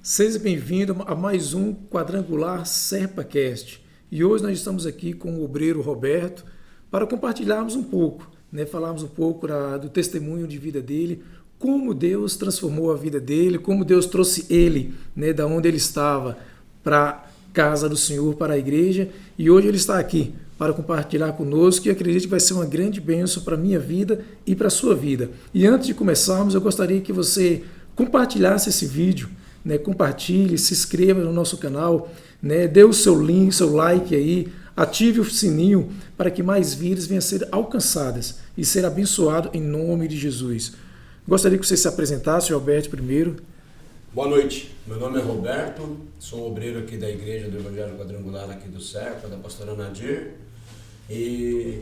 Seja bem-vindo a mais um Quadrangular SerpaCast. E hoje nós estamos aqui com o obreiro Roberto para compartilharmos um pouco, falarmos um pouco do testemunho de vida dele, como Deus transformou a vida dele, como Deus trouxe ele, da onde ele estava para a casa do Senhor, para a igreja. E hoje ele está aqui para compartilhar conosco e acredito que vai ser uma grande bênção para a minha vida e para a sua vida. E antes de começarmos, eu gostaria que você compartilhasse esse vídeo, compartilhe, se inscreva no nosso canal, dê o seu link, seu like aí, ative o sininho para que mais vidas venham a ser alcançadas e ser abençoado em nome de Jesus. Gostaria que você se apresentasse, Roberto, primeiro. Boa noite, meu nome é Roberto, sou obreiro aqui da Igreja do Evangelho Quadrangular aqui do Serpa, da pastora Nadir, e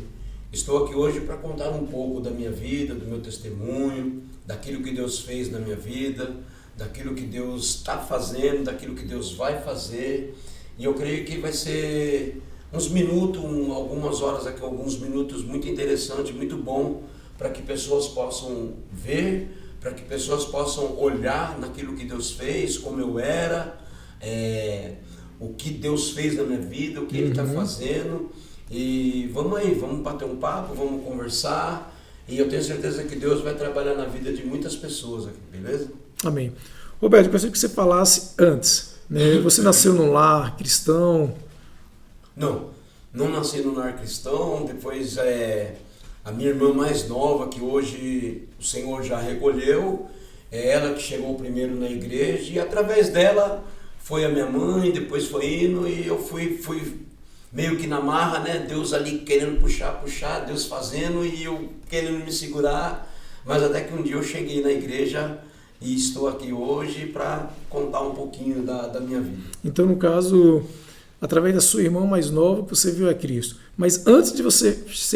estou aqui hoje para contar um pouco da minha vida, do meu testemunho, daquilo que Deus fez na minha vida, daquilo que Deus está fazendo, daquilo que Deus vai fazer. E eu creio que vai ser uns minutos, algumas horas aqui, alguns minutos muito interessante, muito bom, para que pessoas possam ver, para que pessoas possam olhar naquilo que Deus fez, como eu era, o que Deus fez na minha vida, o que Ele está fazendo. E vamos aí, vamos bater um papo, vamos conversar. E eu tenho certeza que Deus vai trabalhar na vida de muitas pessoas aqui, beleza? Amém. Roberto, eu gostaria que você falasse antes. Você nasceu num lar cristão? Não nasci num lar cristão. Depois a minha irmã mais nova, que hoje o Senhor já recolheu, é ela que chegou primeiro na igreja, e através dela foi a minha mãe, depois foi indo, e eu fui meio que na marra, Deus ali querendo puxar, Deus fazendo e eu querendo me segurar, mas até que um dia eu cheguei na igreja e estou aqui hoje para contar um pouquinho da minha vida. Então, no caso, através da sua irmã mais nova, você viu a Cristo. Mas antes de você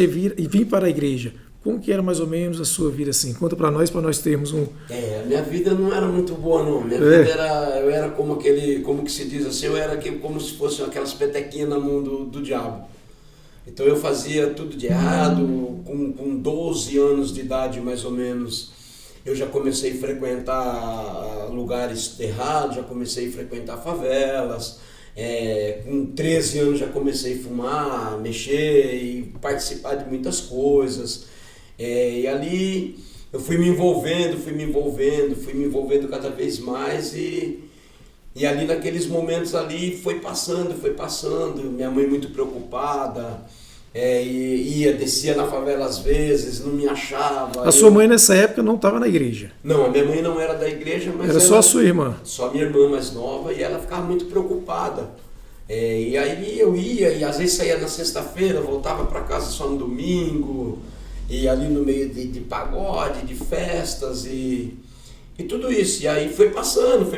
vir para a igreja, como que era mais ou menos a sua vida assim? Conta para nós termos um... A minha vida não era muito boa, não. Minha vida eu era como que se diz assim, eu era como se fosse aquelas petequinhas na mão do diabo. Então eu fazia tudo de errado, com 12 anos de idade mais ou menos, eu já comecei a frequentar lugares errados, já comecei a frequentar favelas, com 13 anos já comecei a fumar, mexer e participar de muitas coisas. E ali eu fui me envolvendo cada vez mais e ali naqueles momentos ali foi passando, minha mãe muito preocupada, descia na favela às vezes, não me achava. A sua mãe nessa época não estava na igreja? Não, a minha mãe não era da igreja, mas era só a sua irmã? Só a minha irmã mais nova, e ela ficava muito preocupada. E aí eu ia, e às vezes saía na sexta-feira, voltava para casa só no domingo, e ali no meio de pagode, de festas e tudo isso. E aí foi passando,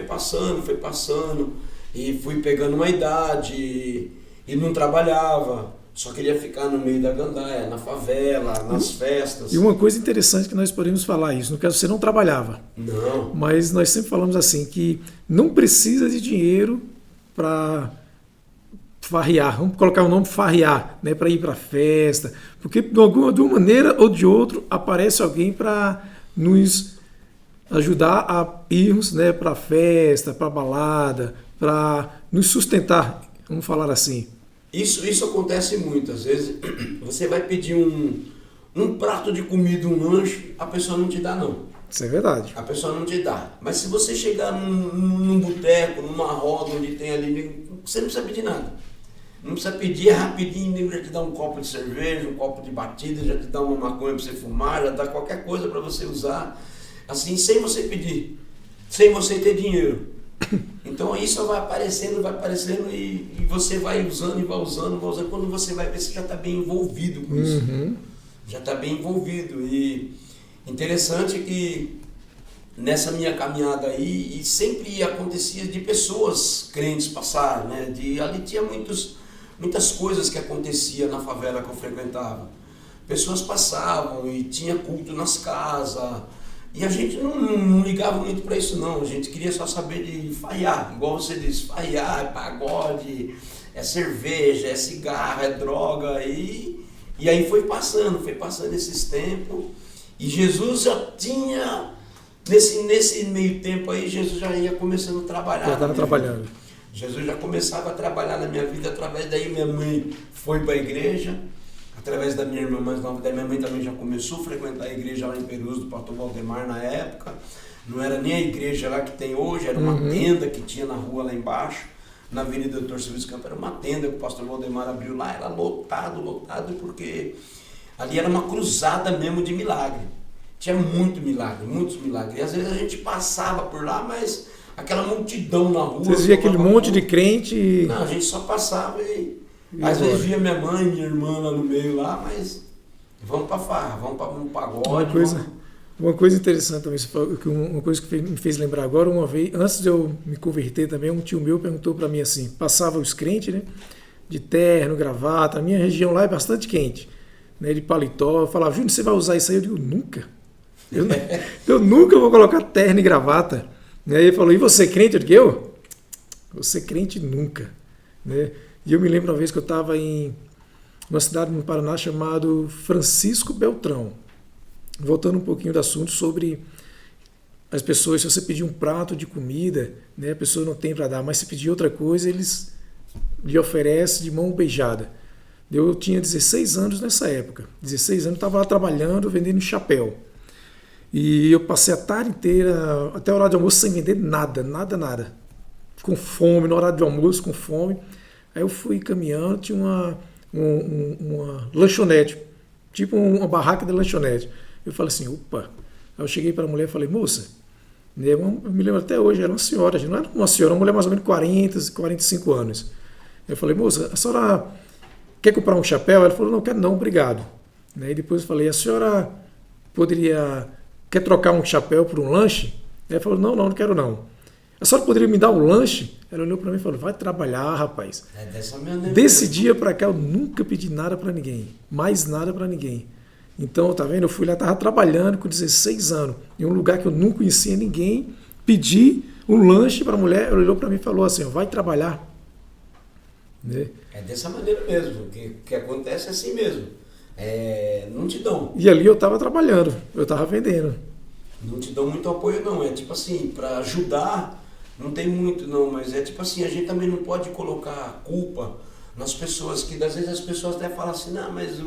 e fui pegando uma idade e não trabalhava, só queria ficar no meio da gandaia, na favela, nas festas. E uma coisa interessante que nós podemos falar isso, no caso você não trabalhava. Não. Mas nós sempre falamos assim, que não precisa de dinheiro para farrear, vamos colocar o nome farrear, para ir para a festa, porque de uma maneira ou de outra aparece alguém para nos ajudar a irmos para a festa, para a balada, para nos sustentar, vamos falar assim. Isso acontece muitas vezes. Você vai pedir um prato de comida, um lanche, a pessoa não te dá não. Isso é verdade. A pessoa não te dá. Mas se você chegar num boteco, numa roda onde tem ali, você não precisa pedir nada. Não precisa pedir, é rapidinho, ele já te dá um copo de cerveja, um copo de batida, já te dá uma maconha para você fumar, já dá qualquer coisa para você usar, assim, sem você pedir, sem você ter dinheiro. Então isso vai aparecendo e você vai usando e vai usando. Quando você vai ver, você já está bem envolvido com isso. Já está bem envolvido. E interessante que nessa minha caminhada aí, e sempre acontecia de pessoas crentes passar, ali tinha muitas coisas que acontecia na favela que eu frequentava. Pessoas passavam e tinha culto nas casas, e a gente não ligava muito para isso não, a gente queria só saber de farrear, igual você disse, farrear, é pagode, é cerveja, é cigarro, é droga, e aí foi passando esses tempos, e Jesus já tinha Nesse meio tempo aí, Jesus já ia começando a trabalhar. Já estava trabalhando. Jesus já começava a trabalhar na minha vida, através daí minha mãe foi para a igreja, através da minha irmã mais nova, da minha mãe também já começou a frequentar a igreja lá em Perus, do pastor Valdemar na época. Não era nem a igreja lá que tem hoje, era uma tenda que tinha na rua lá embaixo, na Avenida Doutor Silvio Campos, era uma tenda que o pastor Valdemar abriu lá, era lotado, porque ali era uma cruzada mesmo de milagre. Tinha muitos milagres. E às vezes a gente passava por lá, mas aquela multidão na rua. Vocês viam aquele monte de crente e... Não, a gente só passava e às vezes via minha mãe, minha irmã lá no meio lá, mas vamos pra farra, vamos pra um pagode. Uma coisa interessante também, uma coisa que me fez lembrar agora, uma vez, antes de eu me converter também, um tio meu perguntou para mim assim, passava os crentes, né, de terno, gravata, a minha região lá é bastante quente, né, de paletó, eu falava, Júnior, você vai usar isso aí? Eu digo, nunca. Eu nunca vou colocar terno e gravata. E aí ele falou, e você crente? Eu digo, você crente nunca. Né? E eu me lembro uma vez que eu estava em uma cidade no Paraná chamada Francisco Beltrão. Voltando um pouquinho do assunto sobre as pessoas, se você pedir um prato de comida, né, a pessoa não tem para dar, mas se pedir outra coisa, eles lhe oferecem de mão beijada. Eu tinha 16 anos nessa época. 16 anos, estava lá trabalhando, vendendo chapéu. E eu passei a tarde inteira, até o horário de almoço, sem vender nada. Com fome, no horário de almoço, com fome. Aí eu fui caminhando, tinha uma lanchonete, tipo uma barraca de lanchonete. Eu falei assim, opa. Aí eu cheguei para a mulher e falei, moça, eu me lembro até hoje, era uma senhora, não era uma senhora, uma mulher mais ou menos 40, 45 anos. Eu falei, moça, a senhora quer comprar um chapéu? Ela falou, não, quero não, obrigado. E depois eu falei, a senhora quer trocar um chapéu por um lanche? Ela falou, não quero não. A senhora poderia me dar um lanche? Ela olhou para mim e falou, vai trabalhar, rapaz. Desse dia para cá eu nunca pedi nada para ninguém, mais nada para ninguém. Então, tá vendo? Eu fui lá, estava trabalhando com 16 anos, em um lugar que eu não conhecia ninguém, pedi um lanche para a mulher, ela olhou para mim e falou assim, vai trabalhar. Né? É dessa maneira mesmo, que acontece assim mesmo. Não te dão. E ali eu estava trabalhando, eu estava vendendo. Não te dão muito apoio não, é tipo assim, para ajudar, não tem muito não, mas é tipo assim, a gente também não pode colocar culpa nas pessoas, que às vezes as pessoas até falam assim, não, mas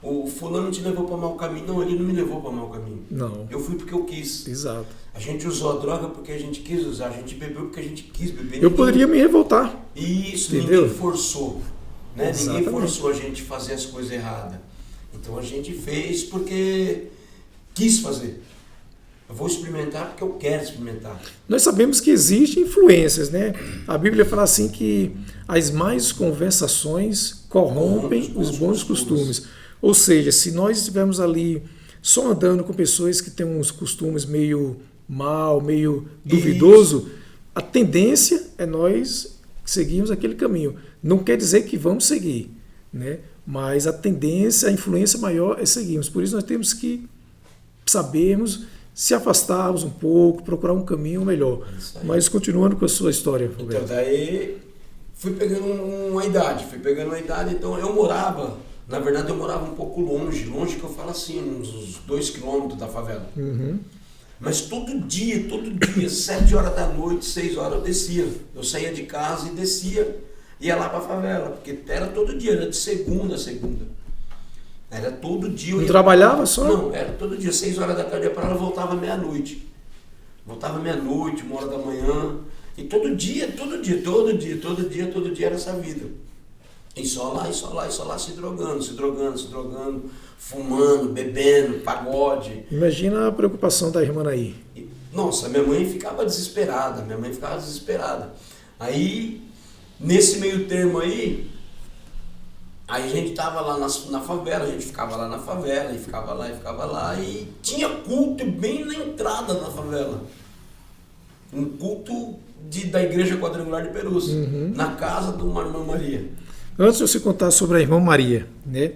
o fulano te levou para mau caminho. Não, ele não me levou para mau caminho. Não. Eu fui porque eu quis. Exato. A gente usou a droga porque a gente quis usar, a gente bebeu porque a gente quis beber. Eu poderia me revoltar. Isso, entendeu? Ninguém forçou. Né? Ninguém forçou a gente fazer as coisas erradas. Então a gente fez porque quis fazer. Eu vou experimentar porque eu quero experimentar. Nós sabemos que existem influências, né? A Bíblia fala assim que as más conversações corrompem os bons costumes. Ou seja, se nós estivermos ali só andando com pessoas que têm uns costumes meio mal, meio duvidoso, a tendência é nós seguirmos aquele caminho. Não quer dizer que vamos seguir, né? Mas a tendência, a influência maior é seguirmos. Por isso nós temos que sabermos se afastarmos um pouco, procurar um caminho melhor. Mas continuando com a sua história, Roberto. Então daí fui pegando uma idade, então eu morava, na verdade eu morava um pouco longe que eu falo assim, uns 2 quilômetros da favela. Uhum. Mas todo dia, 7 horas da noite, 6 horas eu descia. Eu saía de casa e descia, ia lá pra favela, porque era todo dia, era de segunda a segunda. Era todo dia. Não trabalhava só? Não, era todo dia, 6 horas da tarde, para ela voltava meia-noite. Voltava meia-noite, 1 hora da manhã. E todo dia era essa vida. E só lá, se drogando, fumando, bebendo, pagode. Imagina a preocupação da irmã aí. Nossa, minha mãe ficava desesperada. Aí, nesse meio termo aí a gente tava lá na favela, a gente ficava lá na favela, e ficava lá, e tinha culto bem na entrada da favela. Um culto da Igreja Quadrangular de Perus, na casa de uma irmã Maria. Antes de você contar sobre a irmã Maria, né?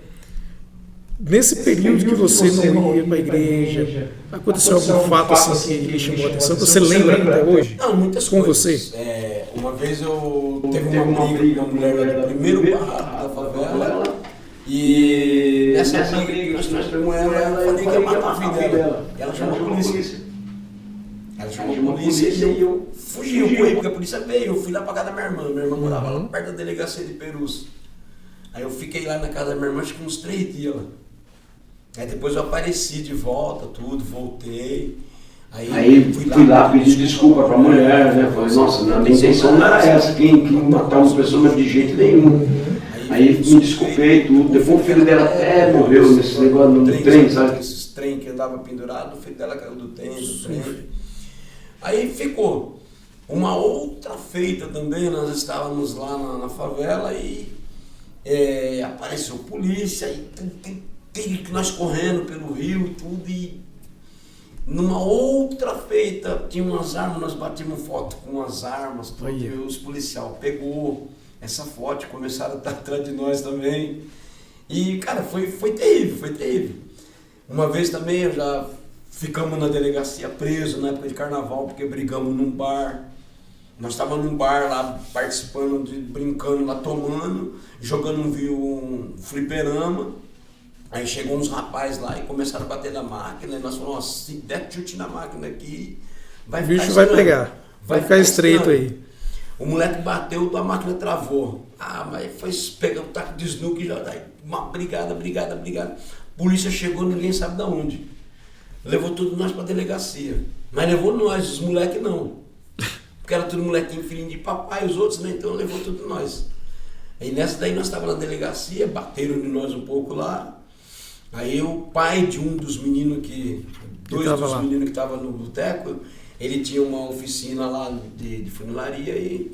Nesse período que você não ia para a igreja, aconteceu algum fato assim que lhe chamou a atenção, que você lembra até hoje? Não, muitas com coisas. Você? Uma vez eu teve uma briga com uma mulher do primeiro barraco da favela, e nessa briga que nós tivemos com ela, eu falei que ia matar a filha dela. E ela chamou a polícia. Ela chamou a polícia e eu fugi, eu corri, porque a polícia veio. Eu fui lá pra casa da minha irmã morava lá perto da delegacia de Perus. Aí eu fiquei lá na casa da minha irmã, acho que uns 3 dias lá. Aí depois eu apareci de volta, tudo, voltei. Aí fui lá pedir desculpa pra mulher, né? Falei, nossa, minha intenção não era essa, quem matar uma pessoa de jeito nenhum. Aí me desculpei tudo. Depois o filho dela até morreu nesse negócio no trem, sabe? Esses trem que andava pendurado, o filho dela caiu do trem. Aí ficou. Uma outra feita também, nós estávamos lá na favela e apareceu polícia e nós correndo pelo rio e tudo. E numa outra feita tinha umas armas, nós batimos foto com umas armas, porque os policiais pegou essa foto e começaram a estar atrás de nós também. E, cara, foi terrível. Uma vez também eu já ficamos na delegacia preso na época de carnaval, porque brigamos num bar. Nós estávamos num bar lá, participando, brincando lá, tomando, jogando um fliperama. Aí chegou uns rapazes lá e começaram a bater na máquina. E nós falamos, se der chute na máquina aqui, o bicho vai pegar, vai ficar estreito aí. O moleque bateu, a máquina travou. Mas foi pegar um taco de snook e já daí, uma brigada. Polícia chegou, ninguém sabe de onde. Levou tudo nós pra delegacia. Mas levou nós, os moleques não. Porque era tudo molequinho, filhinho de papai, os outros, né? Então levou tudo nós. Aí nessa daí nós estávamos na delegacia, bateram de nós um pouco lá. Aí o pai de um dos meninos meninos que estavam no boteco, ele tinha uma oficina lá de funilaria e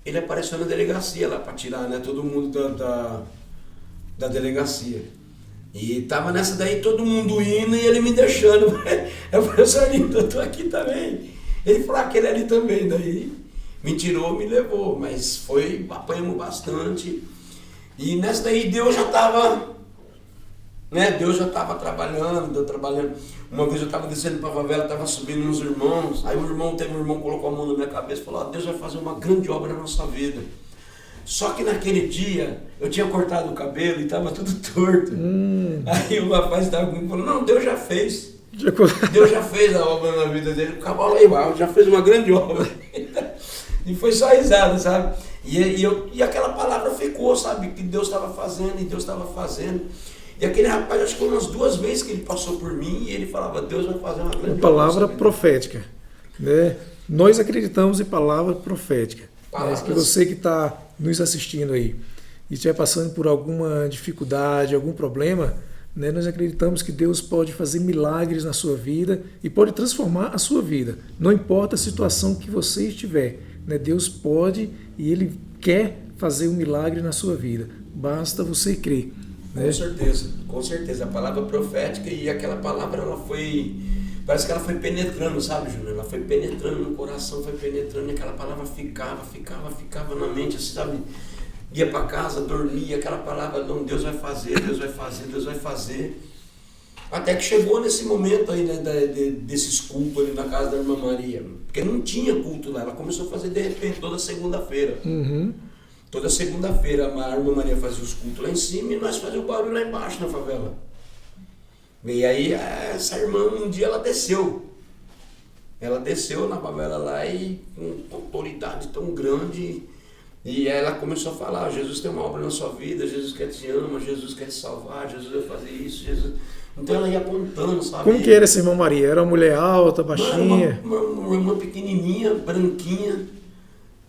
ele apareceu na delegacia lá para tirar, né, todo mundo da delegacia. E tava nessa daí todo mundo indo e ele me deixando. Eu falei, Sarnito, eu tô aqui também. Ele falou, aquele ali também. Daí me tirou, me levou, mas apanhamos bastante. E nessa daí Deus já estava trabalhando. Uma vez eu estava descendo para a favela, estava subindo uns irmãos, aí teve um irmão que colocou a mão na minha cabeça e falou, Deus vai fazer uma grande obra na nossa vida. Só que naquele dia, eu tinha cortado o cabelo e estava tudo torto. Aí o rapaz estava comigo e falou, não, Deus já fez. Deus já fez a obra na vida dele, o cavalo aí, já fez uma grande obra. E foi só risada, sabe? E aquela palavra ficou, sabe? Que Deus estava fazendo. E aquele rapaz, acho que foi umas 2 vezes que ele passou por mim e ele falava, Deus vai fazer uma grande obra. Palavra profética, né? Nós acreditamos em palavra profética. É que você que está nos assistindo aí e estiver passando por alguma dificuldade, algum problema, né, nós acreditamos que Deus pode fazer milagres na sua vida e pode transformar a sua vida. Não importa a situação que você estiver, né, Deus pode e Ele quer fazer um milagre na sua vida. Basta você crer. Né? Com certeza. A palavra profética e aquela palavra, parece que ela foi penetrando, sabe, Júnior? Ela foi penetrando no coração, foi penetrando e aquela palavra ficava na mente, assim, sabe? Ia para casa, dormia, aquela palavra, não, Deus vai fazer. Até que chegou nesse momento aí, né, desses cultos ali na casa da irmã Maria. Porque não tinha culto lá, ela começou a fazer de repente, toda segunda-feira. Toda segunda-feira a irmã Maria fazia os cultos lá em cima e nós fazíamos o barulho lá embaixo na favela. E aí essa irmã, um dia ela desceu. Ela desceu na favela lá e com autoridade tão grande. E ela começou a falar, Jesus tem uma obra na sua vida, Jesus quer te ama, Jesus quer te salvar, Jesus vai fazer isso, Jesus... Então ela ia apontando, sabe? Como que era essa irmã Maria? Era uma mulher alta, baixinha? Uma irmã pequenininha, branquinha,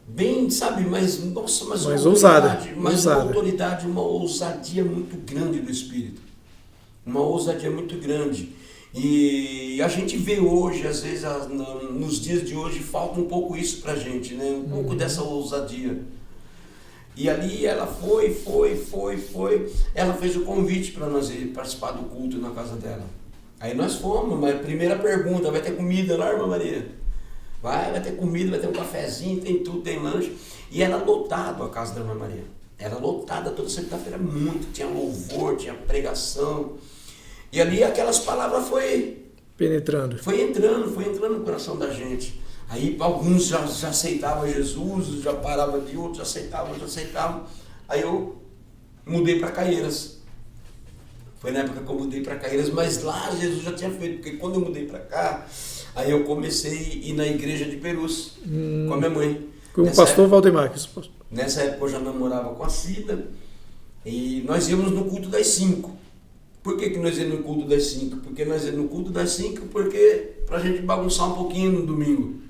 bem, sabe, mas ousada. Mas uma autoridade, uma ousadia muito grande do Espírito. Uma ousadia muito grande. E a gente vê hoje, às vezes, nos dias de hoje, falta um pouco isso pra gente, né? Um pouco dessa ousadia. E ali ela foi. Ela fez o convite para nós ir participar do culto na casa dela. Aí nós fomos, mas primeira pergunta, vai ter comida lá, irmã Maria? Vai ter comida, vai ter um cafezinho, tem tudo, tem lanche. E era lotado a casa da irmã Maria. Era lotada toda segunda-feira, muito. Tinha louvor, tinha pregação. E ali aquelas palavras foi entrando no coração da gente. Aí alguns já aceitavam Jesus, já paravam de outros, já aceitavam. Aí eu mudei para Caieiras. Foi na época que eu mudei para Caieiras, mas lá Jesus já tinha feito, porque quando eu mudei para cá, Aí eu comecei a ir na igreja de Perus com a minha mãe. Com o pastor Valdemar. Nessa época eu já namorava com a Cida e nós íamos no culto das 5. Por que nós íamos no culto das 5? Porque nós íamos no culto das 5 pra gente bagunçar um pouquinho no domingo.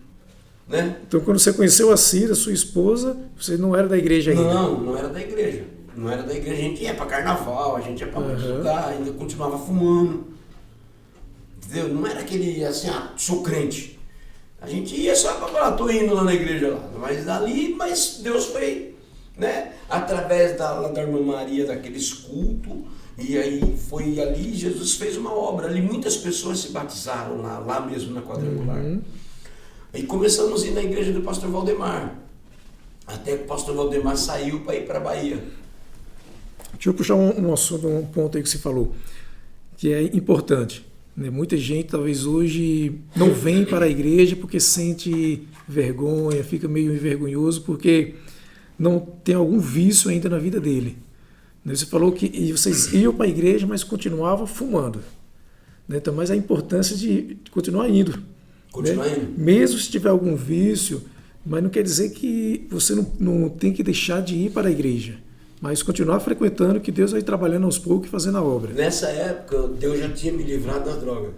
Né? Então quando você conheceu a Cida, sua esposa, você não era da igreja ainda? Não era da igreja. Não era da igreja, a gente ia para carnaval, a gente ia para muitos lugares, ainda continuava fumando. Entendeu? Não era aquele assim, sou crente. A gente ia só para falar, tô indo lá na igreja lá. Mas Deus foi, né? Através da irmã Maria, daqueles cultos, e aí foi ali, Jesus fez uma obra. Ali muitas pessoas se batizaram lá mesmo na quadrangular. E começamos a ir na igreja do pastor Valdemar. Até que o pastor Valdemar saiu para ir para a Bahia. Deixa eu puxar um assunto, um ponto aí que você falou, que é importante. Né? Muita gente talvez hoje não vem para a igreja porque sente vergonha, fica meio envergonhoso porque não tem algum vício ainda na vida dele. Você falou que vocês iam para a igreja, mas continuavam fumando. Né? Então, mas a importância de continuar indo. Continuar indo. Mesmo se tiver algum vício, mas não quer dizer que você não tem que deixar de ir para a igreja. Mas continuar frequentando, que Deus vai trabalhando aos poucos e fazendo a obra. Nessa época, Deus já tinha me livrado das drogas.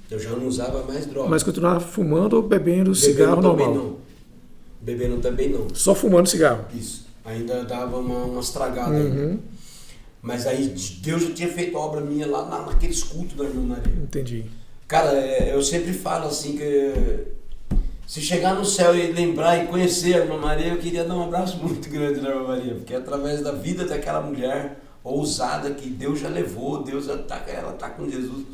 Eu já não usava mais droga. Mas continuava fumando ou bebendo cigarro normal? Não. Bebendo também não. Só fumando cigarro? Isso. Ainda dava umas tragadas. Mas aí Deus já tinha feito a obra minha lá naqueles cultos da irmã Maria. Entendi. Cara, eu sempre falo assim que se chegar no céu e lembrar e conhecer a irmã Maria, eu queria dar um abraço muito grande na irmã Maria, porque através da vida daquela mulher ousada que Deus já levou, ela tá com Jesus,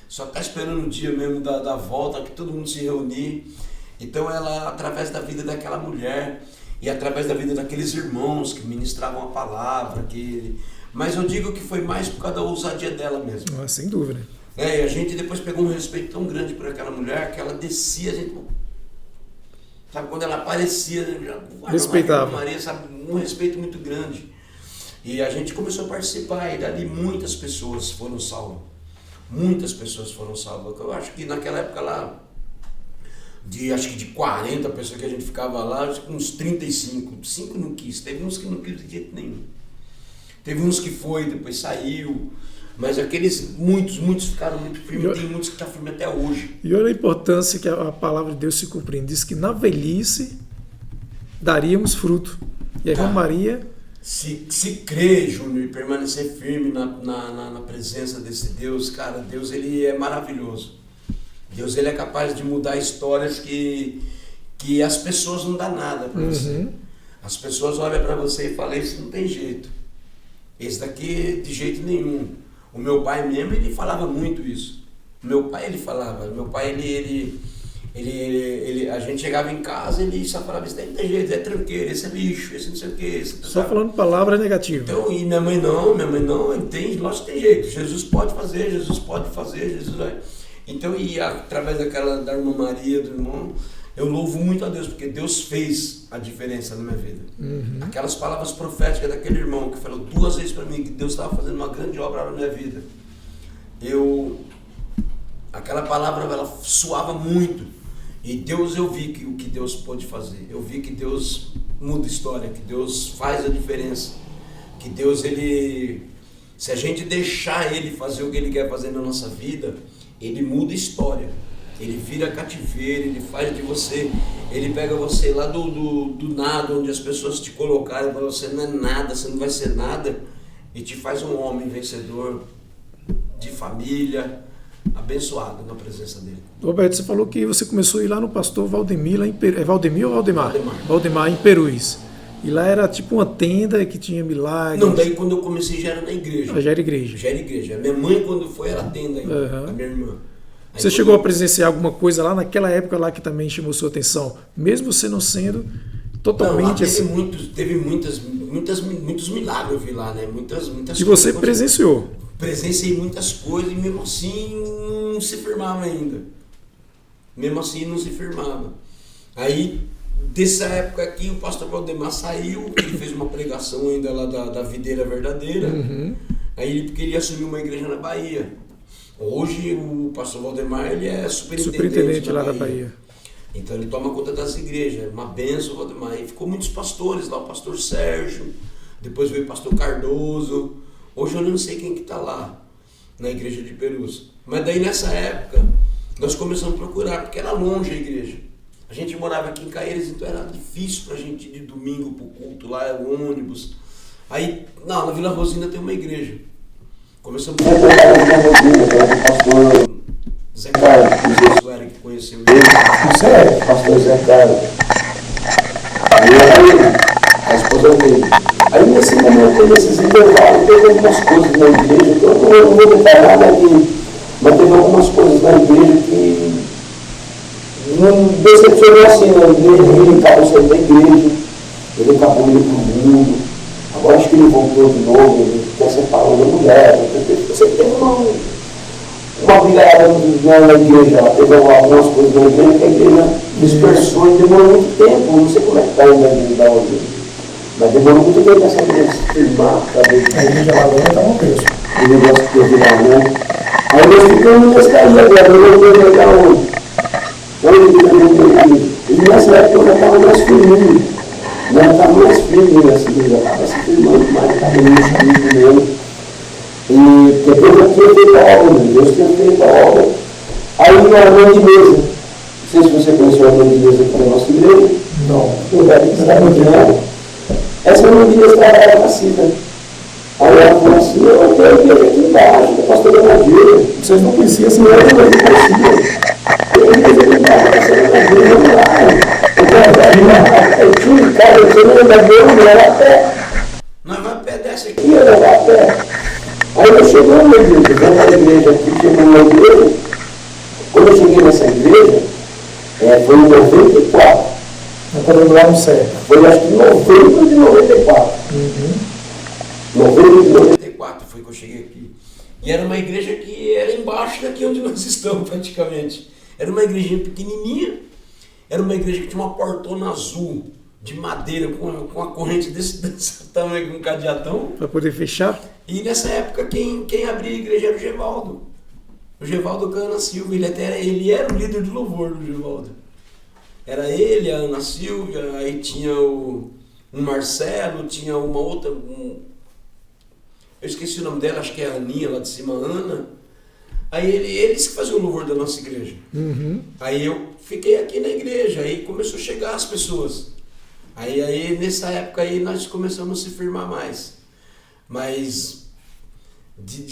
só tá esperando o dia mesmo da volta, que todo mundo se reunir. Então ela, através da vida daquela mulher e através da vida daqueles irmãos que ministravam a palavra, mas eu digo que foi mais por causa da ousadia dela mesmo. Sem dúvida. E a gente depois pegou um respeito tão grande por aquela mulher que ela descia, a gente... Sabe, quando ela aparecia, já respeitava. Maria, sabe, um respeito muito grande. E a gente começou a participar, e dali muitas pessoas foram salvas. Muitas pessoas foram salvas. Eu acho que naquela época lá, acho que de 40 pessoas que a gente ficava lá, uns 35. 5 não quis, teve uns que não quis de jeito nenhum. Teve uns que foi, depois saiu. Mas aqueles, muitos ficaram muito firmes, tem muitos que estão firmes até hoje. E olha a importância que a palavra de Deus se cumpre. Diz que na velhice daríamos fruto. E a irmã Maria... Se crer, Júnior, e permanecer firme na presença desse Deus, cara, Deus ele é maravilhoso. Deus ele é capaz de mudar histórias que as pessoas não dão nada para você. As pessoas olham para você e falam, isso não tem jeito. Esse daqui de jeito nenhum. O meu pai mesmo, ele falava muito isso. Meu pai, a gente chegava em casa, ele só falava, isso daí não tem jeito, é tranqueiro, esse é lixo, esse não sei o que. Só falando palavras negativas. Então, e minha mãe não, lógico que tem jeito, Jesus pode fazer, Jesus vai. Então, e através da irmã Maria, do irmão, eu louvo muito a Deus, porque Deus fez a diferença na minha vida. Aquelas palavras proféticas daquele irmão que falou 2 vezes para mim que Deus estava fazendo uma grande obra na minha vida. Aquela palavra, ela suava muito. E eu vi o que Deus pôde fazer. Eu vi que Deus muda a história, que Deus faz a diferença. Que Deus, se a gente deixar Ele fazer o que Ele quer fazer na nossa vida, Ele muda a história. Ele vira cativeiro, ele faz de você, ele pega você lá do nada, onde as pessoas te colocaram, para você não é nada, você não vai ser nada, e te faz um homem vencedor, de família, abençoado na presença dele. Roberto, você falou que você começou a ir lá no pastor Valdemir, lá em Peru. É Valdemir ou Valdemar? Valdemar. Valdemar, em Perus. E lá era tipo uma tenda que tinha milagres. Não, daí quando eu comecei já era na igreja. Já era igreja. Já era igreja. Minha mãe quando foi era tenda ainda, a minha irmã. Aí você chegou a presenciar alguma coisa lá naquela época lá que também chamou sua atenção? Mesmo você não sendo totalmente não, assim. Teve muitos milagres eu vi lá, né? Muitas e coisas. você presenciou? Presenciei muitas coisas e mesmo assim não se firmava ainda. Mesmo assim não se firmava. Aí, dessa época aqui, o pastor Valdemar saiu, ele fez uma pregação ainda lá da videira verdadeira. Aí ele queria assumir uma igreja na Bahia. Hoje o pastor Valdemar ele é superintendente lá da Bahia. Então ele toma conta das igrejas, é uma benção, Valdemar. E ficou muitos pastores lá, o pastor Sérgio, depois veio o pastor Cardoso. Hoje eu não sei quem que está lá, na igreja de Perus. Mas daí nessa época, nós começamos a procurar, porque era longe a igreja. A gente morava aqui em Caieiras, então era difícil para a gente ir de domingo para o culto lá, era o ônibus. Aí, na Vila Rosina tem uma igreja. Começamos a o pastor Zé Carlos, não sei se o Eric conheceu ele. Isso é, pastor Zé Carlos. Aí a esposa dele. Aí nesse momento, nesses intervalos, teve algumas coisas na igreja, que eu não vou detalhar nada aqui, mas teve algumas coisas na igreja que não decepcionou assim na igreja. Ele acabou saindo da igreja, ele acabou indo para o mundo. Agora acho que ele voltou de novo, ele quer separar da mulher. Você teve uma brigada na igreja, teve algumas coisas na igreja que a igreja dispersou e demorou muito tempo. Não sei como é que está ainda a igreja da hoje, mas demorou muito tempo essa igreja se firmar. A igreja Valona está no preço. O negócio que eu vi lá, né? Aí nós ficamos nessa caída agora, eu vou pegar onde? E nessa época eu já estava mais firme. Não estava mais firme nessa igreja, estava se firmando mais, estava meio firme mesmo. E porque Deus já tinha feito a obra, Deus tinha feito a obra. Aí a irmã de mesa, não sei se você conheceu a irmã de mesa aqui na nossa igreja. Não. Eu já vi que estava entrando. Essa irmã de mesa trabalhava na Cida. Aí ela falou assim, eu tenho a igreja aqui embaixo, da pastora Nadia. Vocês não conheciam assim, eu não conhecia. Tem a igreja aqui embaixo, da pastora Nadia, vamos lá. Eu tinha um cara, eu tinha um negócio, eu era a pé. Nós vamos a pé dessa aqui. Eu era a pé. Aí eu cheguei numa igreja, fui na igreja aqui, cheguei numa igreja. Quando eu cheguei nessa igreja, foi em 94. Quando lá no CEP. Foi acho que em novembro de 94. Novembro de 94 foi que eu cheguei aqui. E era uma igreja que era embaixo daqui onde nós estamos praticamente. Era uma igrejinha pequenininha, era uma igreja que tinha uma portona azul, de madeira, com uma corrente desse tamanho, com um cadeadão. Para poder fechar? E nessa época quem abria a igreja era o Gevaldo. O Gevaldo com a Ana Silva, ele era o líder de louvor do Gevaldo. Era ele, a Ana Silvia, aí tinha um Marcelo, tinha uma outra... eu esqueci o nome dela, acho que é a Aninha, lá de cima, a Ana. Aí eles que faziam o louvor da nossa igreja. Aí eu fiquei aqui na igreja, aí começou a chegar as pessoas. Aí nessa época aí nós começamos a se firmar mais. Mas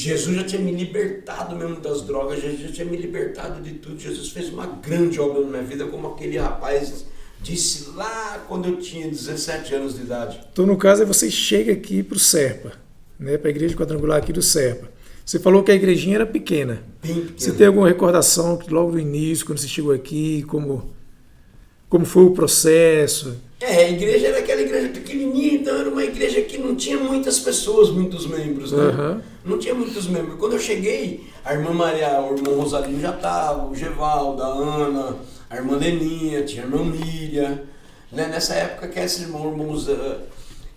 Jesus já tinha me libertado mesmo das drogas, Jesus já tinha me libertado de tudo. Jesus fez uma grande obra na minha vida, como aquele rapaz disse lá quando eu tinha 17 anos de idade. Então, no caso, você chega aqui para o Serpa, né, para a igreja quadrangular aqui do Serpa. Você falou que a igrejinha era pequena. Bem pequena. Você tem alguma recordação que logo no início, quando você chegou aqui, como foi o processo? A igreja era aquela igreja pequenininha, então era uma igreja que não tinha muitas pessoas, muitos membros, né? Não tinha muitos membros. Quando eu cheguei, a irmã Maria, o irmão Rosalino já estava, o Gevaldo, a Ana, a irmã Leninha, tinha a irmã Miriam, né? Nessa época que esses irmãos...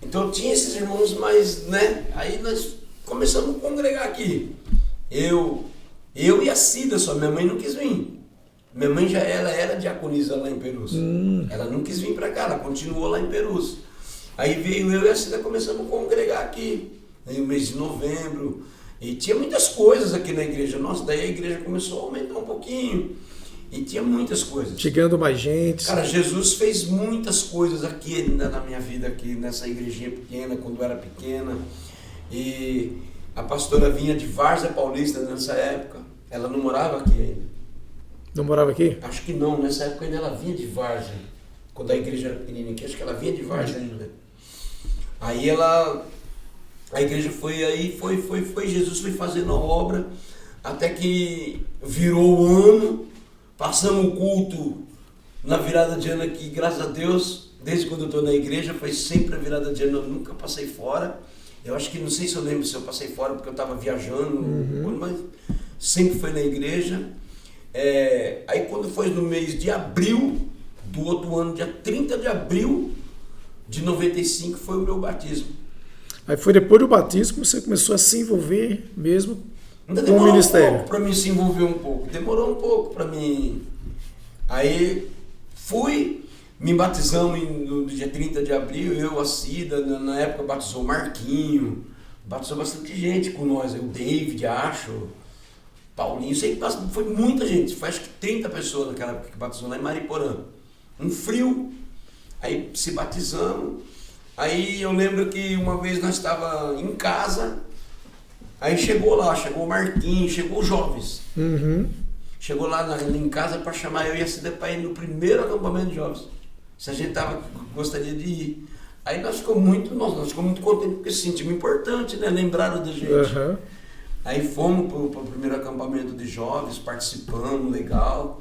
Então tinha esses irmãos, mas, né? Aí nós começamos a congregar aqui. Eu e a Cida só, minha mãe não quis vir. Minha mãe ela era diaconisa lá em Perus. Ela não quis vir para cá, ela continuou lá em Perus. Aí veio eu e a Cida, começamos a congregar aqui, no mês de novembro. E tinha muitas coisas aqui na igreja. Nossa, daí a igreja começou a aumentar um pouquinho. E tinha muitas coisas. Chegando mais gente. Cara, Jesus fez muitas coisas aqui ainda na minha vida, aqui nessa igrejinha pequena, quando eu era pequena. E a pastora vinha de Várzea Paulista nessa época. Ela não morava aqui ainda. Não morava aqui? Acho que não, nessa época ainda ela vinha de Várzea. Quando a igreja era pequenininha aqui, acho que ela vinha de Várzea ainda. Aí a igreja foi, Jesus foi fazendo a obra, até que virou o ano, passamos o culto na virada de ano aqui, graças a Deus, desde quando eu estou na igreja, foi sempre a virada de ano, eu nunca passei fora. Eu acho que, não sei se eu lembro se eu passei fora porque eu estava viajando, mas sempre foi na igreja. Aí quando foi no mês de abril do outro ano, dia 30 de abril de 95, foi o meu batismo. Aí foi depois do batismo que você começou a se envolver mesmo Ainda com o demorou um ministério? pouco para mim se envolver um pouco. Demorou um pouco para mim. Aí fui, me batizamos no dia 30 de abril, eu, a Cida, na época batizou o Marquinho, batizou bastante gente com nós, o David, acho, Paulinho, sei que foi muita gente, foi acho que 30 pessoas naquela época que batizou lá em Mariporã. Um frio, aí se batizamos, aí eu lembro que uma vez nós estávamos em casa, aí chegou o Marquinhos, chegou os jovens. Uhum. Chegou lá em casa para chamar eu e a Cida para ir no primeiro acampamento de jovens. Se a gente gostaria de ir. Aí nós ficamos muito contentes, porque se sentimos importante, né? Lembraram da gente. Uhum. Aí fomos para o primeiro acampamento de jovens, participamos, legal.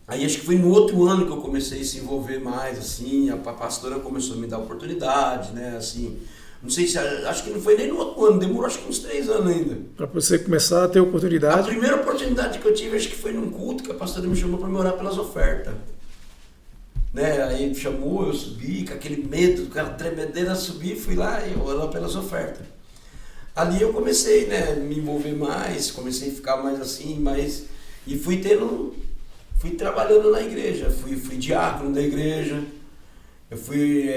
Aí acho que foi no outro ano que eu comecei a se envolver mais, assim, a pastora começou a me dar oportunidade, né, assim. Não sei se, acho que não foi nem no outro ano, demorou acho que uns 3 anos ainda. Para você começar a ter A oportunidade. primeira oportunidade que eu tive, acho que foi num culto que a pastora me chamou para me orar pelas ofertas. Né? Aí chamou, eu subi, com aquele medo, com aquela tremedeira, subi, fui lá e orar pelas ofertas. Ali eu comecei, né, me envolver mais, comecei a ficar mais assim, e fui trabalhando na igreja, fui diácono da igreja, eu fui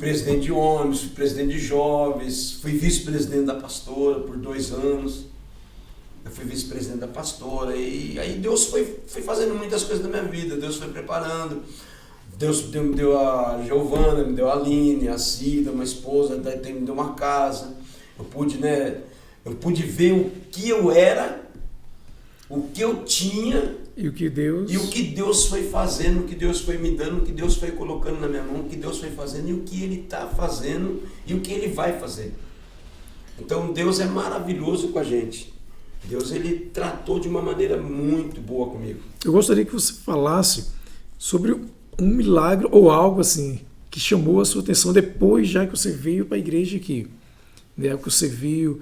presidente de homens, fui presidente de jovens, fui vice-presidente da pastora por 2 anos. Eu fui vice-presidente da pastora e aí Deus foi fazendo muitas coisas na minha vida, Deus foi preparando. Deus me deu a Giovana, me deu a Aline, a Cida, uma esposa, daí me deu uma casa. Eu pude ver o que eu era, o que eu tinha E o que Deus foi fazendo, o que Deus foi me dando, o que Deus foi colocando na minha mão, o que Deus foi fazendo e o que Ele está fazendo e o que Ele vai fazer. Então Deus é maravilhoso com a gente. Deus, Ele tratou de uma maneira muito boa comigo. Eu gostaria que você falasse sobre um milagre ou algo assim que chamou a sua atenção depois já que você veio para a igreja aqui. Né? Que você viu,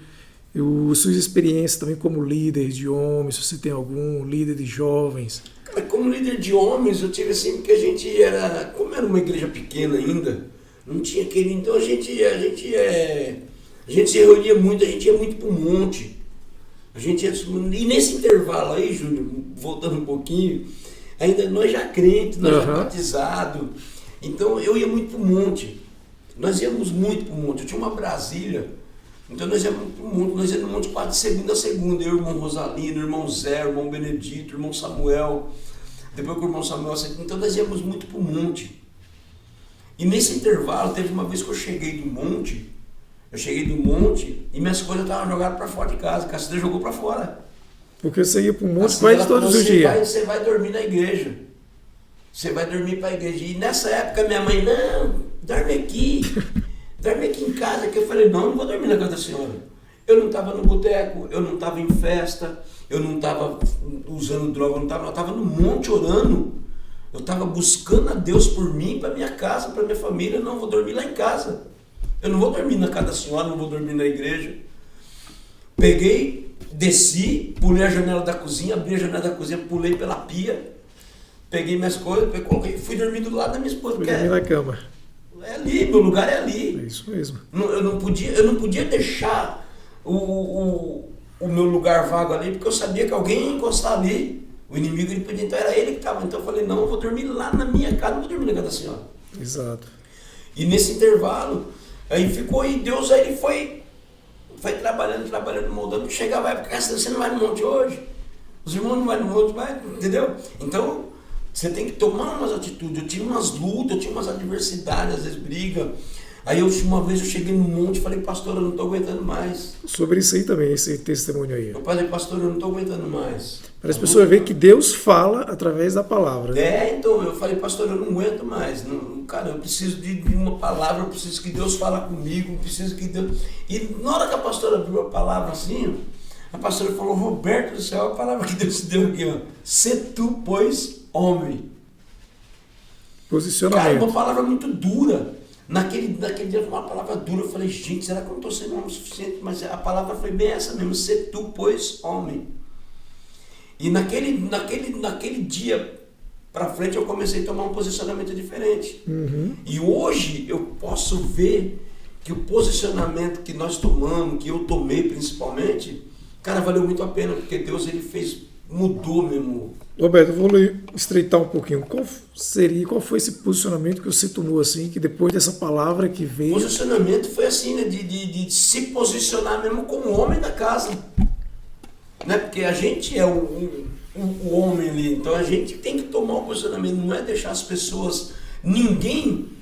suas experiências também como líder de homens, se você tem algum líder de jovens. Cara, como líder de homens, eu tive assim, porque como era uma igreja pequena ainda, não tinha aquele, então a gente se reunia muito, a gente ia muito para o monte. E nesse intervalo aí, Júnior, voltando um pouquinho, ainda nós já crentes, nós já batizados, então eu ia muito para o monte, nós íamos muito para o monte, eu tinha uma Brasília, então nós íamos para o monte, nós íamos no monte quase de segunda a segunda, eu, irmão Rosalino, irmão Zé, irmão Benedito, irmão Samuel, depois com o irmão Samuel, então nós íamos muito para o monte. E nesse intervalo, teve uma vez que eu cheguei do monte e minhas coisas estavam jogadas para fora de casa, a Cida jogou para fora. Porque você ia para o monte quase todos os dias. Você vai dormir na igreja. Você vai dormir para a igreja. E nessa época minha mãe, não, dorme aqui em casa. Que eu falei, não vou dormir na casa da senhora. Eu não estava no boteco, eu não estava em festa, eu não estava usando droga, eu estava no monte orando. Eu estava buscando a Deus por mim, para minha casa, para minha família. Não, vou dormir lá em casa. Eu não vou dormir na casa da senhora, não vou dormir na igreja. Peguei, desci, pulei a janela da cozinha, abri a janela da cozinha, pulei pela pia, peguei minhas coisas, coloquei, fui dormir do lado da minha esposa. Fui dormir na cama. É ali, meu lugar é ali. É isso mesmo. Eu não podia deixar o meu lugar vago ali, porque eu sabia que alguém ia encostar ali. O inimigo, ele podia, então era ele que estava. Então eu falei, não, eu vou dormir lá na minha casa, não vou dormir na casa da senhora. Exato. E nesse intervalo, aí ficou, e Deus aí ele foi trabalhando, moldando. Chegava a época, você não vai no monte hoje? Os irmãos não vão no monte, vai, entendeu? Então, você tem que tomar umas atitudes. Eu tinha umas lutas, eu tinha umas adversidades, às vezes briga. Aí uma vez eu cheguei no monte e falei, pastor, eu não estou aguentando mais. Sobre isso aí também, esse testemunho aí. Eu falei, pastor, eu não estou aguentando mais. Para as pessoas verem que Deus fala através da palavra. Né? Então, eu falei, pastor, eu não aguento mais. Não, cara, eu preciso de uma palavra, eu preciso que Deus fale comigo, eu preciso que Deus... E na hora que a pastora abriu a palavra assim, a pastora falou, Roberto do céu, a palavra que Deus deu aqui, ó. Se tu, pois, homem. Posicionamento. Cara, uma palavra muito dura. Naquele dia foi uma palavra dura. Eu falei, gente, será que eu não estou sendo homem o suficiente? Mas a palavra foi bem essa mesmo. Se tu, pois, homem. E naquele dia para frente eu comecei a tomar um posicionamento diferente. Uhum. E hoje eu posso ver que o posicionamento que nós tomamos, que eu tomei principalmente, cara, valeu muito a pena, porque Deus ele mudou mesmo. Roberto, eu vou estreitar um pouquinho. Qual foi esse posicionamento que você tomou assim, que depois dessa palavra que veio... O posicionamento foi assim, né, de se posicionar mesmo como homem da casa. Né? Porque a gente é o homem ali, então a gente tem que tomar o posicionamento, não é deixar as pessoas, ninguém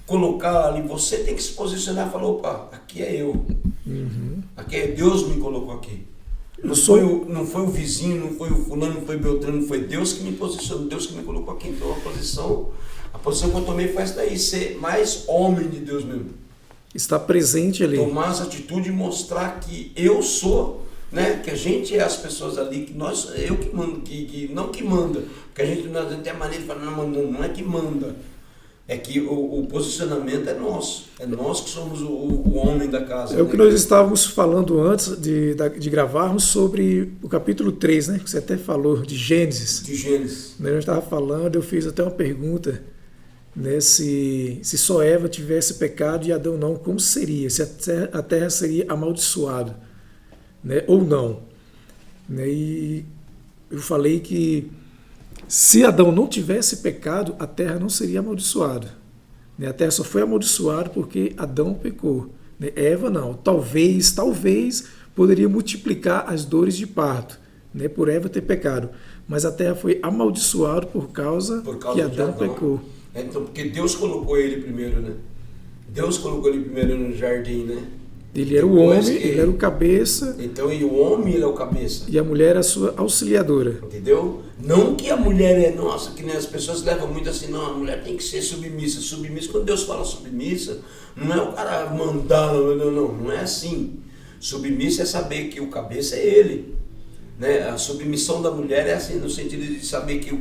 colocar ali, você tem que se posicionar e falar, opa, aqui é eu. Aqui é Deus me colocou aqui. Não foi o vizinho, não foi o fulano, não foi o Beltrano, não foi Deus que me posicionou, Deus que me colocou aqui. Então a posição que eu tomei foi essa daí, ser mais homem de Deus mesmo. Está presente ali. Tomar essa atitude e mostrar que eu sou, né? Que a gente é as pessoas ali, que eu que mando, que não que manda, porque a gente tem a maneira de falar, não é que manda. É que o posicionamento é nosso. É nós que somos o homem da casa. É o que nós estávamos falando antes de gravarmos sobre o capítulo 3, né? Que você até falou, de Gênesis. De Gênesis. Eu estava falando, eu fiz até uma pergunta, né? Se só Eva tivesse pecado e Adão não, como seria? Se a terra seria amaldiçoada, né? Ou não. Né? E eu falei que se Adão não tivesse pecado, a terra não seria amaldiçoada. A terra só foi amaldiçoada porque Adão pecou. Eva não. Talvez poderia multiplicar as dores de parto, por Eva ter pecado. Mas a terra foi amaldiçoada por causa que Adão pecou. Então, porque Deus colocou ele primeiro, né? Deus colocou ele primeiro no jardim, né? Ele era o homem, ele era o cabeça. Então, e o homem ele é o cabeça. E a mulher era a sua auxiliadora. Entendeu? Não que a mulher é nossa, que nem as pessoas levam muito assim, não, a mulher tem que ser submissa. Submissa, quando Deus fala submissa, não é o cara mandar, não é assim. Submissa é saber que o cabeça é ele. Né? A submissão da mulher é assim, no sentido de saber que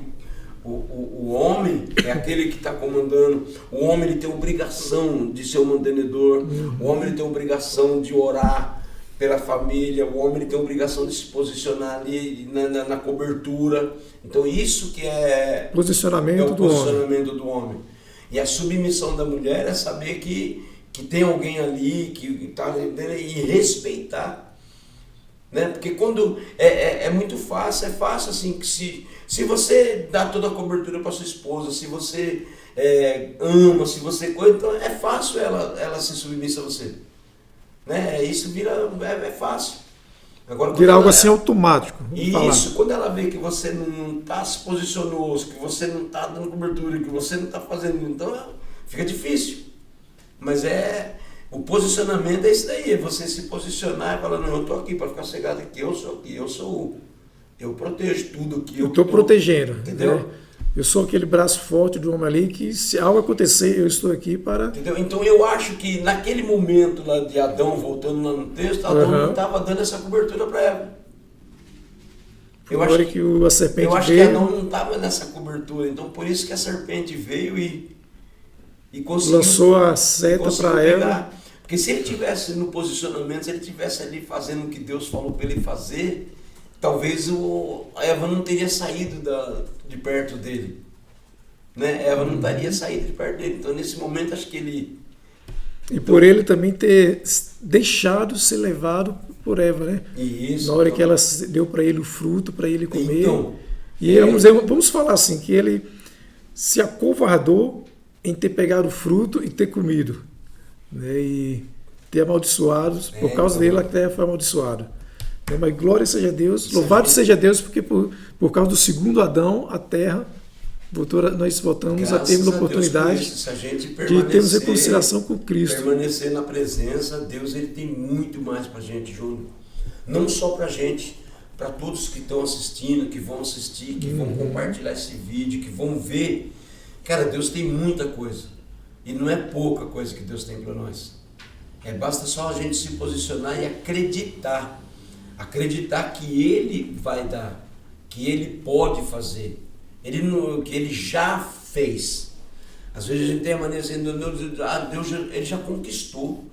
o homem é aquele que está comandando. O homem ele tem obrigação de ser o mantenedor. O homem ele tem obrigação de orar pela família. O homem ele tem obrigação de se posicionar ali na cobertura. Então isso que é o posicionamento do homem. E a submissão da mulher é saber que tem alguém ali que está e respeitar. Né? Porque quando é muito fácil, assim, que se você dá toda a cobertura para sua esposa, se você ama, se você coisa, então é fácil ela se submissa a você. Né? Isso é fácil. Agora, vira algo assim automático. Isso, quando ela vê que você não está se posicionou, que você não está dando cobertura, que você não está fazendo, então fica difícil. Mas o posicionamento é isso daí, é você se posicionar e falar, não, eu estou aqui para ficar cegado aqui, eu protejo tudo aqui. Eu estou protegendo, entendeu? Né? Eu sou aquele braço forte do homem ali que se algo acontecer, eu estou aqui para... Entendeu? Então eu acho que naquele momento lá de Adão, voltando lá no texto, Adão não estava dando essa cobertura para Eva. Eu acho que a serpente veio... que Adão não estava nessa cobertura, então por isso que a serpente veio e conseguiu... Lançou a seta para Eva. Porque se ele tivesse no posicionamento, se ele tivesse ali fazendo o que Deus falou para ele fazer, talvez a Eva não teria saído de perto dele. Né? Eva não teria saído de perto dele. Então, nesse momento, acho que ele... E por ele também ter deixado ser levado por Eva, né? Isso, na hora que ela deu para ele o fruto, para ele comer. Então, e vamos falar assim, que ele se acovardou em ter pegado o fruto e ter comido. Né, e ter amaldiçoado, por causa dele a terra foi amaldiçoada. Né, mas glória seja Deus, louvado seja Deus, porque por causa do segundo Adão, a terra, nós voltamos a ter a oportunidade de termos reconciliação com Cristo. Permanecer na presença, Deus ele tem muito mais para a gente, Júnior. Não só para a gente, para todos que estão assistindo, que vão assistir, que vão compartilhar esse vídeo, que vão ver. Cara, Deus tem muita coisa. E não é pouca coisa que Deus tem para nós. Basta só a gente se posicionar e acreditar. Acreditar que Ele vai dar, que Ele pode fazer, que Ele já fez. Às vezes a gente tem a maneira assim, Deus Ele já conquistou.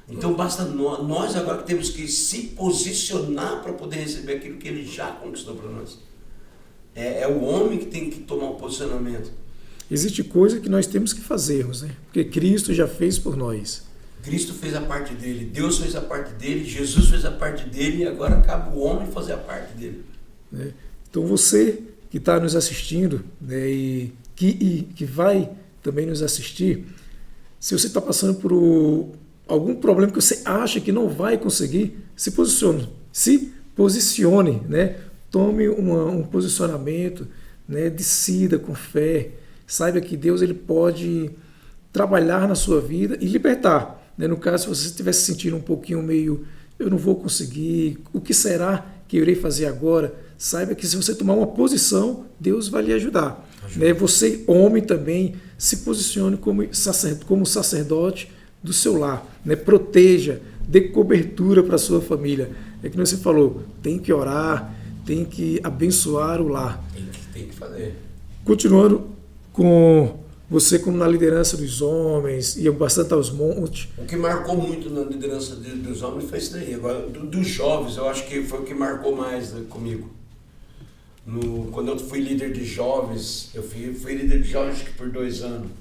Então basta nós agora que temos que se posicionar para poder receber aquilo que Ele já conquistou para nós. É o homem que tem que tomar o posicionamento. Existe coisa que nós temos que fazermos, né? Porque Cristo já fez por nós. Cristo fez a parte dele, Deus fez a parte dele, Jesus fez a parte dele, e agora cabe o homem fazer a parte dele. Então você que está nos assistindo, né, e que vai também nos assistir, se você está passando por algum problema que você acha que não vai conseguir, se posicione, né? Tome um posicionamento, né? Decida com fé, saiba que Deus ele pode trabalhar na sua vida e libertar. Né? No caso, se você estiver se sentindo um pouquinho meio, eu não vou conseguir, o que será que eu irei fazer agora? Saiba que se você tomar uma posição, Deus vai lhe ajudar. Né? Você, homem também, se posicione como sacerdote do seu lar. Né? Proteja, dê cobertura para a sua família. É que você falou, tem que orar, tem que abençoar o lar. Tem que fazer. Continuando com você como na liderança dos homens, ia bastante aos montes. O que marcou muito na liderança dos homens foi isso daí. Agora, dos jovens, eu acho que foi o que marcou mais, né, comigo. Quando eu fui líder de jovens, eu fui líder de jovens acho que por 2 anos.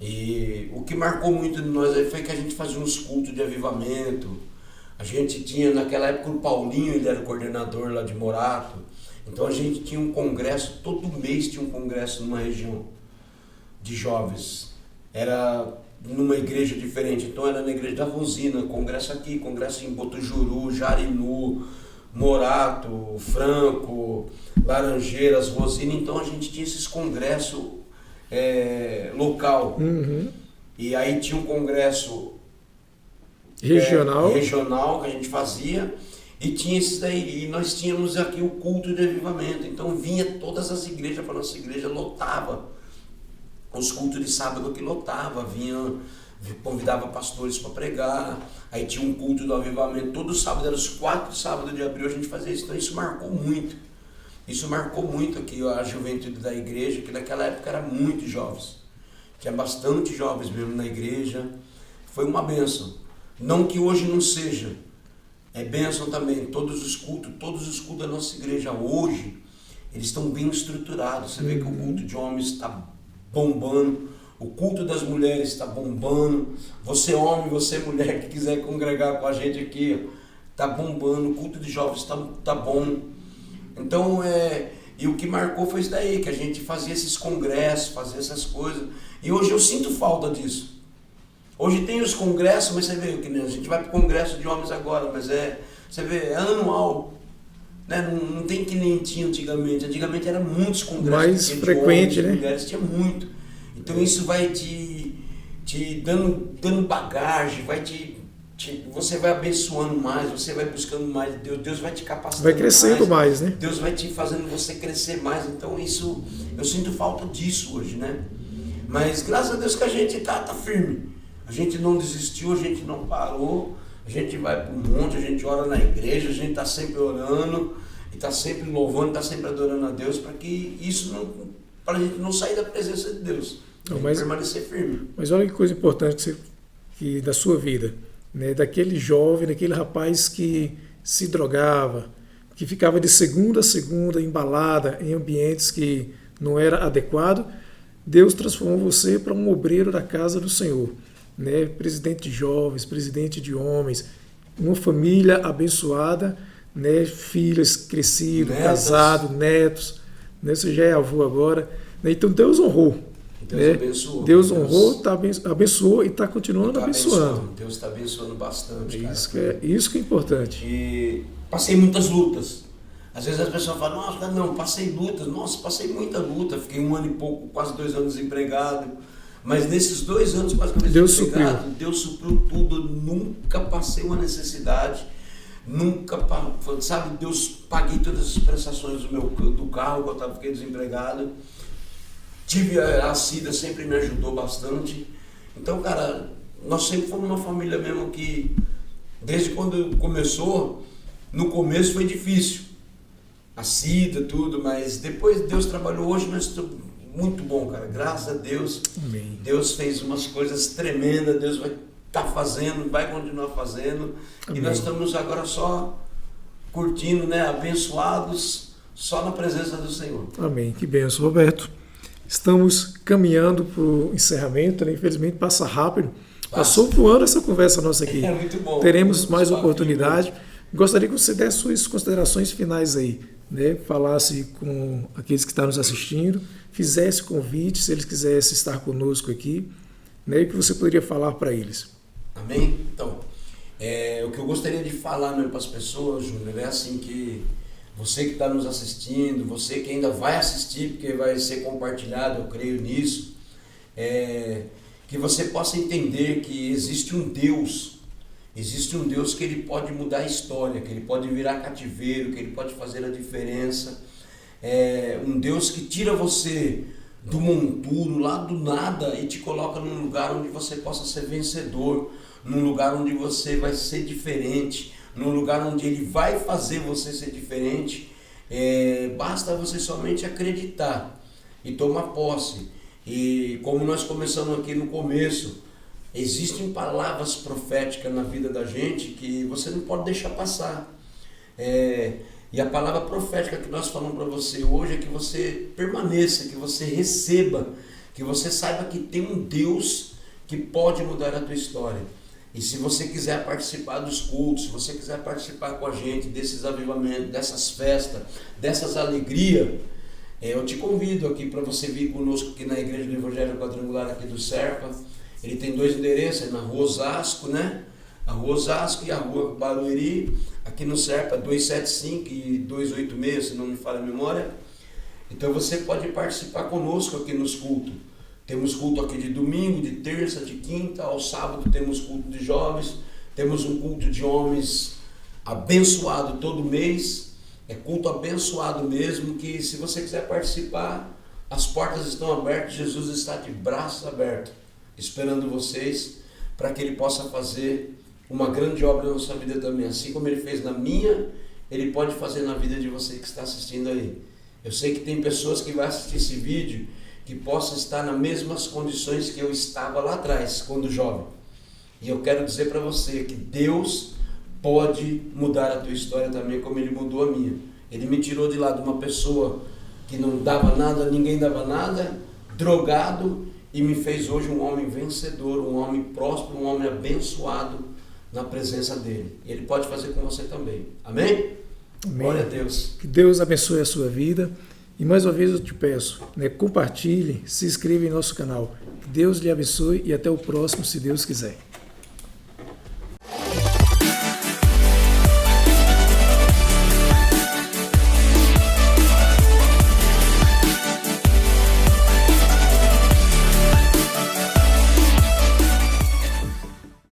E o que marcou muito de nós aí foi que a gente fazia uns cultos de avivamento. A gente tinha, naquela época, o Paulinho, ele era o coordenador lá de Morato. Então a gente tinha um congresso, todo mês tinha um congresso numa região de jovens. Era numa igreja diferente, então era na igreja da Rosina, congresso aqui, congresso em Botujuru, Jarinu, Morato, Franco, Laranjeiras, Rosina. Então a gente tinha esses congressos local. Uhum. E aí tinha um congresso regional que a gente fazia, e tinha esses daí, e nós tínhamos aqui o culto de avivamento. Então vinha todas as igrejas para nossa igreja, lotava. Os cultos de sábado que lotava, convidava pastores para pregar. Aí tinha um culto do avivamento todo sábado, eram os 4 sábados de abril a gente fazia isso. Então isso marcou muito. Isso marcou muito aqui a juventude da igreja, que naquela época era muito jovens. Tinha bastante jovens mesmo na igreja. Foi uma bênção. Não que hoje não seja. É bênção também. Todos os cultos da nossa igreja hoje, eles estão bem estruturados. Você vê que o culto de homens está bombando. O culto das mulheres está bombando. Você homem, você mulher que quiser congregar com a gente aqui, está bombando. O culto de jovens está bom. Então, e o que marcou foi isso daí, que a gente fazia esses congressos, fazia essas coisas. E hoje eu sinto falta disso. Hoje tem os congressos, mas você vê que a gente vai para o congresso de homens agora, mas você vê, é anual. Né? Não tem que nem tinha antigamente. Antigamente era muitos congressos. Mais frequente, homens, né? Mulheres, tinha muito. Então isso vai te dando bagagem, você vai abençoando mais, você vai buscando mais de Deus, Deus vai te capacitando vai crescendo mais, né? Deus vai te fazendo você crescer mais. Então isso, eu sinto falta disso hoje, né? Mas graças a Deus que a gente tá firme. A gente não desistiu, a gente não parou, a gente vai para o monte, a gente ora na igreja, a gente está sempre orando, e está sempre louvando, está sempre adorando a Deus, para que isso para a gente não sair da presença de Deus, permanecer firme. Mas olha que coisa importante que da sua vida, né? Daquele jovem, daquele rapaz que se drogava, que ficava de segunda a segunda em balada, em ambientes que não era adequado. Deus transformou você para um obreiro da casa do Senhor. Né, presidente de jovens, presidente de homens, uma família abençoada, né, filhos crescidos, casados, netos, né, você já é avô agora, né, então Deus honrou. Deus né, abençoou. Deus honrou, abençoou e está continuando abençoando. Deus está abençoando bastante. Isso que é importante. E passei muitas lutas. Às vezes as pessoas falam, nossa, não, passei lutas. Nossa, passei muita luta. Fiquei 1 ano e pouco, quase 2 anos desempregado. Mas nesses 2 anos, basicamente, Deus supriu tudo. Nunca passei uma necessidade. Nunca, sabe, Deus, paguei todas as prestações do carro quando eu fiquei desempregado. Tive a Cida, sempre me ajudou bastante. Então, cara, nós sempre fomos uma família mesmo que, desde quando começou, no começo foi difícil. A Cida, tudo, mas depois Deus trabalhou. Hoje nós estamos muito bom, cara. Graças a Deus. Amém. Deus fez umas coisas tremendas. Deus vai estar fazendo, vai continuar fazendo. Amém. E nós estamos agora só curtindo, né? Abençoados, só na presença do Senhor. Amém. Que bênção, Roberto. Estamos caminhando para o encerramento, né? Infelizmente passa rápido, Passou voando essa conversa nossa aqui. É muito bom. Teremos muito mais papinho, oportunidade. Gostaria que você desse suas considerações finais aí, né? Falasse com aqueles que estão nos assistindo, fizesse convite, se eles quisessem estar conosco aqui, né? E o que você poderia falar para eles. Amém? Então, o que eu gostaria de falar para as pessoas, Júnior, é assim que você que está nos assistindo, você que ainda vai assistir, porque vai ser compartilhado, eu creio nisso, que você possa entender que existe um Deus que ele pode mudar a história, que ele pode virar cativeiro, que ele pode fazer a diferença. Um Deus que tira você do monturo, lá do nada, e te coloca num lugar onde você possa ser vencedor, num lugar onde você vai ser diferente, num lugar onde ele vai fazer você ser diferente. Basta você somente acreditar e tomar posse. E como nós começamos aqui no começo, existem palavras proféticas na vida da gente que você não pode deixar passar. E a palavra profética que nós falamos para você hoje é que você permaneça, que você receba, que você saiba que tem um Deus que pode mudar a tua história. E se você quiser participar dos cultos, se você quiser participar com a gente desses avivamentos, dessas festas, dessas alegrias, eu te convido aqui para você vir conosco aqui na Igreja do Evangelho Quadrangular aqui do Serpa. Ele tem 2 endereços, na Rua Osasco, né? A Rua Osasco e a Rua Barueri, aqui no Serpa, 275 e 286, se não me falha a memória. Então você pode participar conosco aqui nos cultos. Temos culto aqui de domingo, de terça, de quinta, ao sábado temos culto de jovens, temos um culto de homens abençoado todo mês. É culto abençoado mesmo, que se você quiser participar, as portas estão abertas, Jesus está de braços abertos, esperando vocês, para que ele possa fazer uma grande obra na sua vida também. Assim como ele fez na minha, ele pode fazer na vida de você que está assistindo aí. Eu sei que tem pessoas que vão assistir esse vídeo que possam estar nas mesmas condições que eu estava lá atrás, quando jovem. E eu quero dizer para você que Deus pode mudar a tua história também, como ele mudou a minha. Ele me tirou de lá de uma pessoa que não dava nada, ninguém dava nada, drogado, e me fez hoje um homem vencedor, um homem próspero, um homem abençoado na presença dele. E ele pode fazer com você também. Amém? Amém. Glória a Deus. Que Deus abençoe a sua vida. E mais uma vez eu te peço, né, compartilhe, se inscreva em nosso canal. Que Deus lhe abençoe e até o próximo, se Deus quiser.